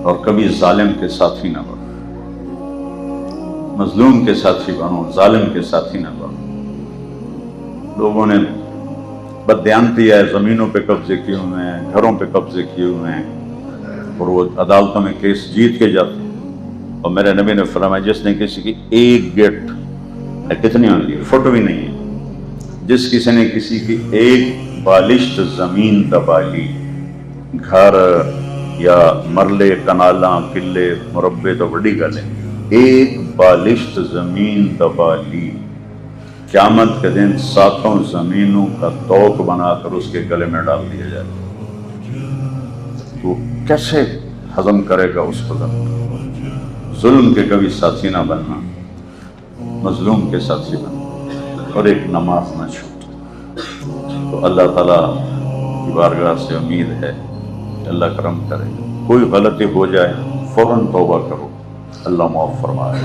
اور کبھی ظالم کے ساتھی نہ بنو، مظلوم کے ساتھی بنو، ظالم کے ساتھی نہ بنو۔ لوگوں نے بددیانتی ہے، زمینوں پہ قبضے کیے ہوئے ہیں، گھروں پہ قبضے کیے ہوئے ہیں، اور وہ عدالتوں میں کیس جیت کے جاتے ہیں۔ اور میرے نبی نے فرمایا جس نے کسی کی ایک گٹ، کتنی ہوگی، فٹ بھی نہیں ہے، جس کسی نے کسی کی ایک بالشت زمین دبا لی، گھر یا مرلے، کنالاں، قلے، مربع تو بڑی گل ہے، ایک بالشت زمین دبا لی، قیامت کے دن 7 زمینوں کا توق بنا کر اس کے گلے میں ڈال دیا جائے گا۔ تو کیسے ہضم کرے گا اس کو؟ ظلم کے کبھی ساتھی نہ بننا، مظلوم کے ساتھی بننا، اور ایک نماز نہ چھوڑنا۔ تو اللہ تعالیٰ کی بارگاہ سے امید ہے کہ اللہ کرم کرے، کوئی غلطی ہو جائے فوراً توبہ کرو، اللہ معاف فرمائے۔